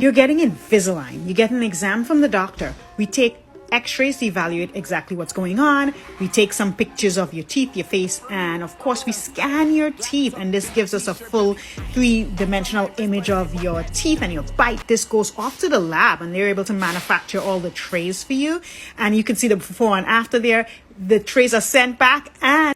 You're getting Invisalign. You get an exam from the doctor. We take x-rays to evaluate exactly what's going on. We take some pictures of your teeth, your face, and of course we scan your teeth, and this gives us a full three-dimensional image of your teeth and your bite. This goes off to the lab and they're able to manufacture all the trays for you, and you can see the before and after there. The trays are sent back and